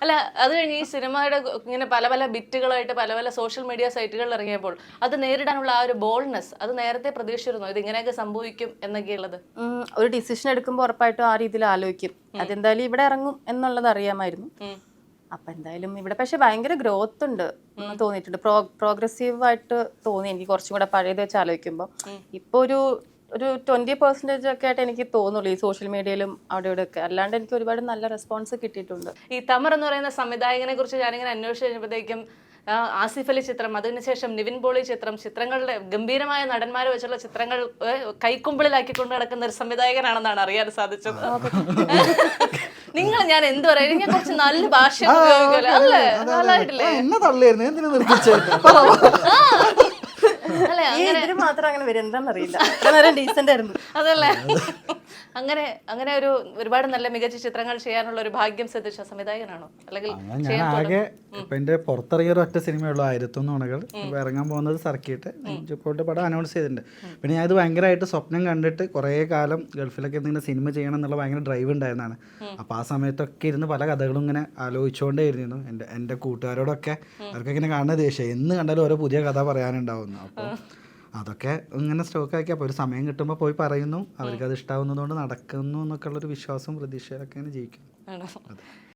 അല്ല അത് കഴിഞ്ഞ് ഈ സിനിമയുടെ ഇങ്ങനെ പല പല ബിറ്റുകളായിട്ട് പല പല സോഷ്യൽ മീഡിയ സൈറ്റുകളിൽ ഇറങ്ങിയപ്പോൾ അത് നേരിടാനുള്ള ആ ഒരു ബോൾഡ്നെസ് അത് നേരത്തെ പ്രതീക്ഷിച്ചിരുന്നു ഇത് ഇങ്ങനെയൊക്കെ സംഭവിക്കും എന്നൊക്കെയുള്ളത്? ഒരു ഡിസിഷൻ എടുക്കുമ്പോൾ ഉറപ്പായിട്ടും ആ രീതിയിൽ ആലോചിക്കും. അതെന്തായാലും ഇവിടെ ഇറങ്ങും എന്നുള്ളത് അറിയാമായിരുന്നു. അപ്പൊ എന്തായാലും ഇവിടെ പക്ഷെ ഭയങ്കര ഗ്രോത്ത് ഉണ്ട് തോന്നിയിട്ടുണ്ട്. പ്രോഗ്രസീവ് ആയിട്ട് തോന്നി എനിക്ക് കുറച്ചും കൂടെ പഴയത് വെച്ച് ആലോചിക്കുമ്പോൾ. ഇപ്പൊ ഒരു 20% ഒക്കെ ആയിട്ട് എനിക്ക് തോന്നുള്ളൂ ഈ സോഷ്യൽ മീഡിയയിലും അവിടെ ഇവിടെ ഒക്കെ. അല്ലാണ്ട് എനിക്ക് ഒരുപാട് നല്ല റെസ്പോൺസ് കിട്ടിയിട്ടുണ്ട്. ഈ തമർ എന്ന് പറയുന്ന സംവിധായകനെ കുറിച്ച് ഞാനിങ്ങനെ അന്വേഷിച്ച് കഴിഞ്ഞപ്പോഴത്തേക്കും ആസിഫ് അലി ചിത്രം, അതിനുശേഷം നിവിൻ പോളി ചിത്രങ്ങളുടെ ഗംഭീരമായ നടന്മാരെ വെച്ചുള്ള ചിത്രങ്ങൾ കൈക്കുമ്പിളിലാക്കി കൊണ്ട് നടക്കുന്ന ഒരു സംവിധായകനാണെന്നാണ് അറിയാൻ സാധിച്ചത്. നിങ്ങൾ ഞാൻ എന്ത് പറയാ, ഞാൻ കുറച്ച് നല്ല ഭാഷ ഉപയോഗിക്കുമല്ലോ അല്ലേ? നല്ലതായിട്ടില്ലേ? ഇതിന് മാത്രം അങ്ങനെ വരും എന്താണെന്നറിയില്ല. ഡീസന്റ് ആയിരുന്നു അതല്ലേ? അങ്ങനെ ഒരുപാട് നല്ല മികച്ച ചിത്രങ്ങൾ ചെയ്യാനുള്ള ഒരു ഭാഗ്യം സിദ്ധിച്ച സംവിധായകനാണോ? അല്ലെങ്കിൽ ഞാൻ ആകെ ഇപ്പൊ എന്റെ പുറത്തിറങ്ങിയ ഒറ്റ സിനിമയുള്ളൂ 1001 നുണകൾ. ഇപ്പൊ ഇറങ്ങാൻ പോകുന്നത് സർക്കിട്ട് പോയിട്ട് പടം അനൗൺസ് ചെയ്തിട്ടുണ്ട്. പിന്നെ ഞാൻ ഇത് ഭയങ്കരമായിട്ട് സ്വപ്നം കണ്ടിട്ട് കുറേ കാലം ഗൾഫിലൊക്കെ എന്തെങ്കിലും സിനിമ ചെയ്യണം എന്നുള്ള ഭയങ്കര ഡ്രൈവ് ഉണ്ടായിരുന്നതാണ്. അപ്പോൾ ആ സമയത്തൊക്കെ ഇരുന്ന് പല കഥകളും ഇങ്ങനെ ആലോചിച്ചുകൊണ്ടേ ഇരുന്നു. എൻ്റെ കൂട്ടുകാരോടൊക്കെ അവർക്കൊക്കെ ഇങ്ങനെ കാണുന്ന ദേഷ്യം എന്ന് കണ്ടാലും ഓരോ പുതിയ കഥ പറയാനുണ്ടാവുന്നു. അപ്പോൾ അതൊക്കെ ഇങ്ങനെ സ്റ്റോക്കാക്കി അപ്പോൾ ഒരു സമയം കിട്ടുമ്പോൾ പോയി പറയുന്നു, അവർക്കത് ഇഷ്ടാവുന്നതുകൊണ്ട് നടക്കുന്നു എന്നൊക്കെ ഉള്ളൊരു വിശ്വാസവും പ്രതീക്ഷയിലൊക്കെ ഇങ്ങനെ ജീവിക്കും.